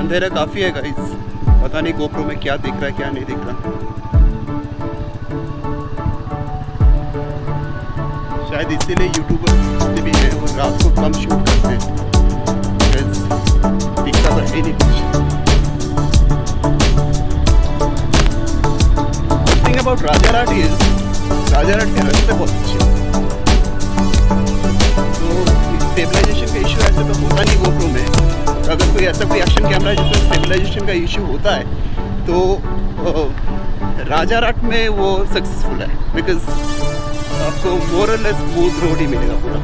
अंधेरा काफ़ी है गाइस, पता नहीं गोप्रो में क्या दिख रहा है क्या नहीं दिख रहा। शायद इसीलिए यूट्यूबर जितने भी हैं वो रात को कम शूट करते हैं, दिखता तो है नहीं कुछ। Thing about Rajarhat is, Rajarhat के रास्ते बहुत अच्छे हैं, तो स्टेबलाइजेशन का इशू ऐसे तो होता नहीं गोप्रो में। अगर कोई ऐसा कोई एक्शन कैमरा है जिसमें स्टेबलाइजेशन का इशू होता है तो राजारहाट में वो सक्सेसफुल है, बिकॉज आपको मोर और लेस स्मूथ रोड ही मिलेगा पूरा।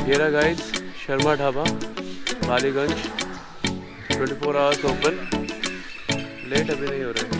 ये रहा guys Sharma Dhaba Ballygunge, 24 hours open. Late अभी नहीं हो रहा है।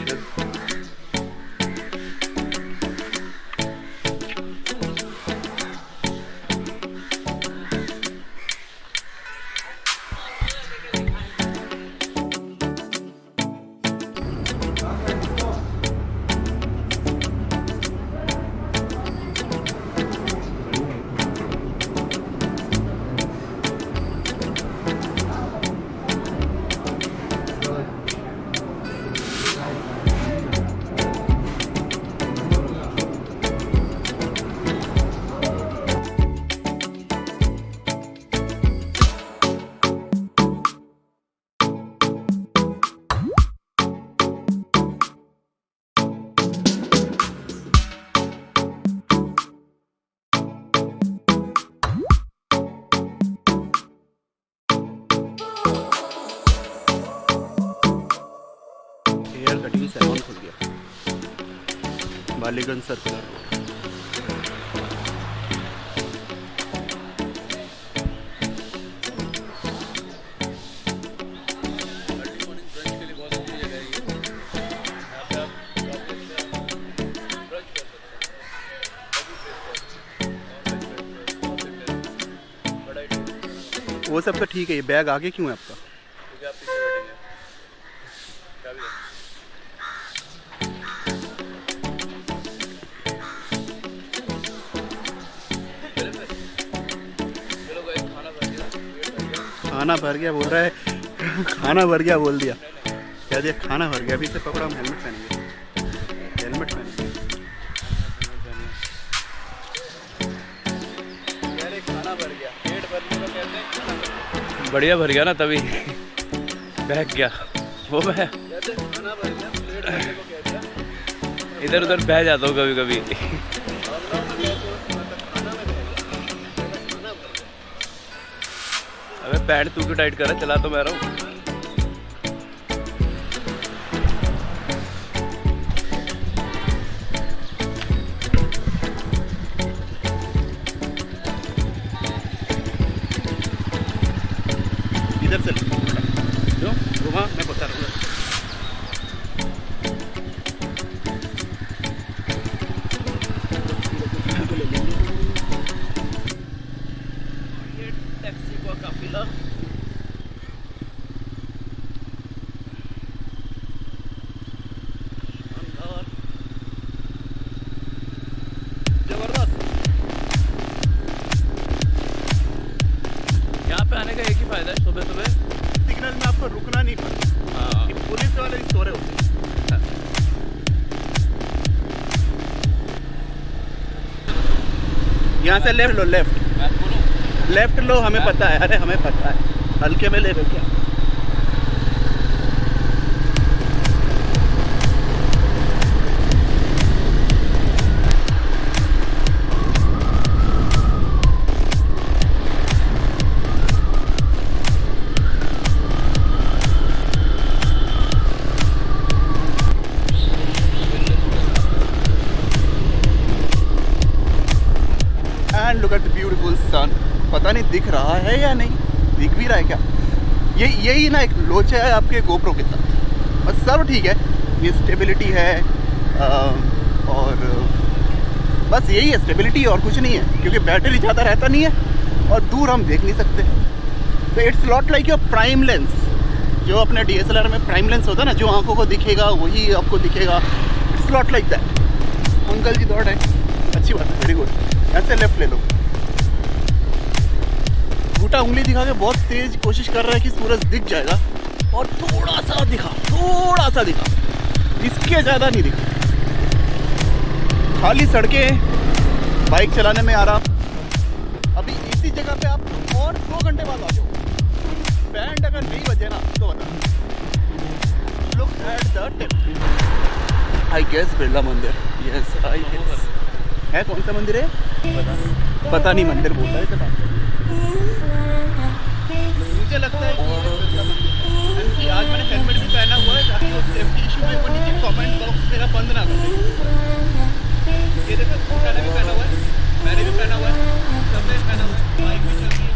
हेयर कटिंग सैलून खुल गया बालीगंज सर्कुलर रोड। वो सब तो ठीक है, ये बैग आगे क्यों है आपका? खाना भर गया बोल रहा है। खाना भर गया बोल दिया, क्या दिया? खाना भर गया। अभी से पकड़ा, हम हेलमेट पहनेंगे, हेलमेट पहनेंगे। यार खाना भर गया, पेट भरने को कहते हैं खाना भर गया। बढ़िया भर गया ना, तभी बहक गया वो। मैं खाना भर गया, पेट भरने को कहते हैं। इधर उधर बह जाता हूँ कभी कभी। अबे पैंट तू क्यों टाइट कर रहा? चला तो मैं रहा हूँ। इधर से जो घुमा, मैं बता रहा हूँ। ये टैक्सी का काफिला जबरदस्त। यहाँ पे आने का एक ही फायदा है, सुबह सुबह सिग्नल में आपको रुकना नहीं पड़ता। हाँ, पुलिस वाले भी सो रहे होते हैं। यहाँ से लेफ्ट लो, लेफ्ट लो, हमें पता है। अरे हमें पता है, हल्के में ले लो क्या? And look at the beautiful sun. पता नहीं दिख रहा है या नहीं, दिख भी रहा है क्या? यही ना एक लोचा है आपके गोप्रो के साथ। बस सब ठीक है, ये स्टेबिलिटी है और बस यही है स्टेबिलिटी, और कुछ नहीं है। क्योंकि बैटरी ज़्यादा रहता नहीं है और दूर हम देख नहीं सकते। तो it's not like your prime lens. जो अपने DSLR में प्राइम लेंस होता है ना, जो आंखों को दिखेगा वही आपको दिखेगा। It's not like that. Uncle ji दौड़ है, अच्छी बात है, वेरी गुड। ऐसे लेफ्ट ले लो। घूटा उंगली दिखा के बहुत तेज कोशिश कर रहा है कि सूरज दिख जाएगा, और थोड़ा सा दिखा, थोड़ा सा दिखा, इसके ज़्यादा नहीं दिखा। खाली सड़कें, बाइक चलाने में आराम। अभी इसी जगह पे आप और 2 घंटे बाद आ जाओ। बैंड अगर नहीं बजे ना तो बता। Look at the tip. I guess Birla मंदिर। Yes I guess. है कौन सा मंदिर है? पता नहीं, मंदिर बोलता है चला। मुझे लगता है कि ये बिरला मंदिर है। आज मैंने हेलमेट भी पहना हुआ है ताकि वो सेफ्टी इशू में वो नीचे कमेंट बॉक्स मेरा बंद ना कर दे। ये देखो, भी पहना हुआ है, मैंने भी पहना हुआ है, सबने पहना हुआ है, बाइक भी चल रही है।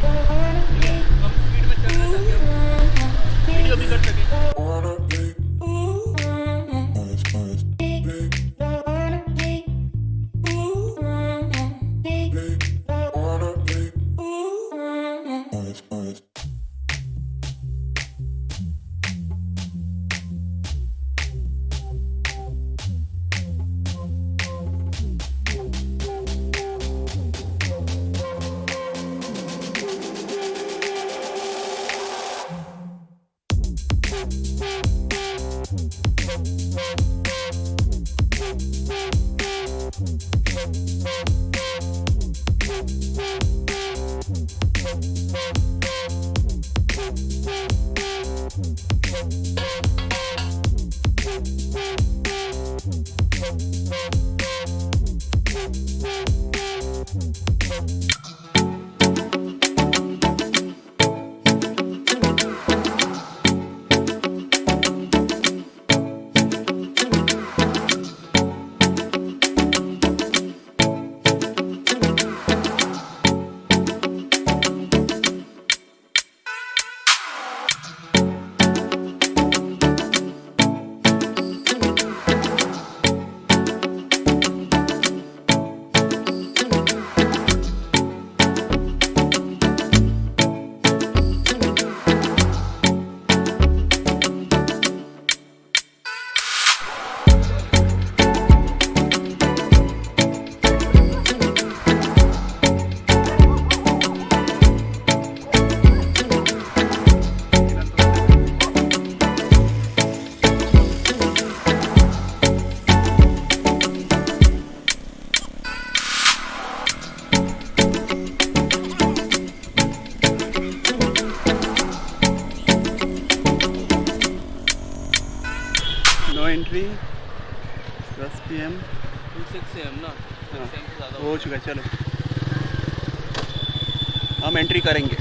एंट्री 10 PM 6 AM ना, 6 AM से ज़्यादा हो चुका है। चलो हम एंट्री करेंगे।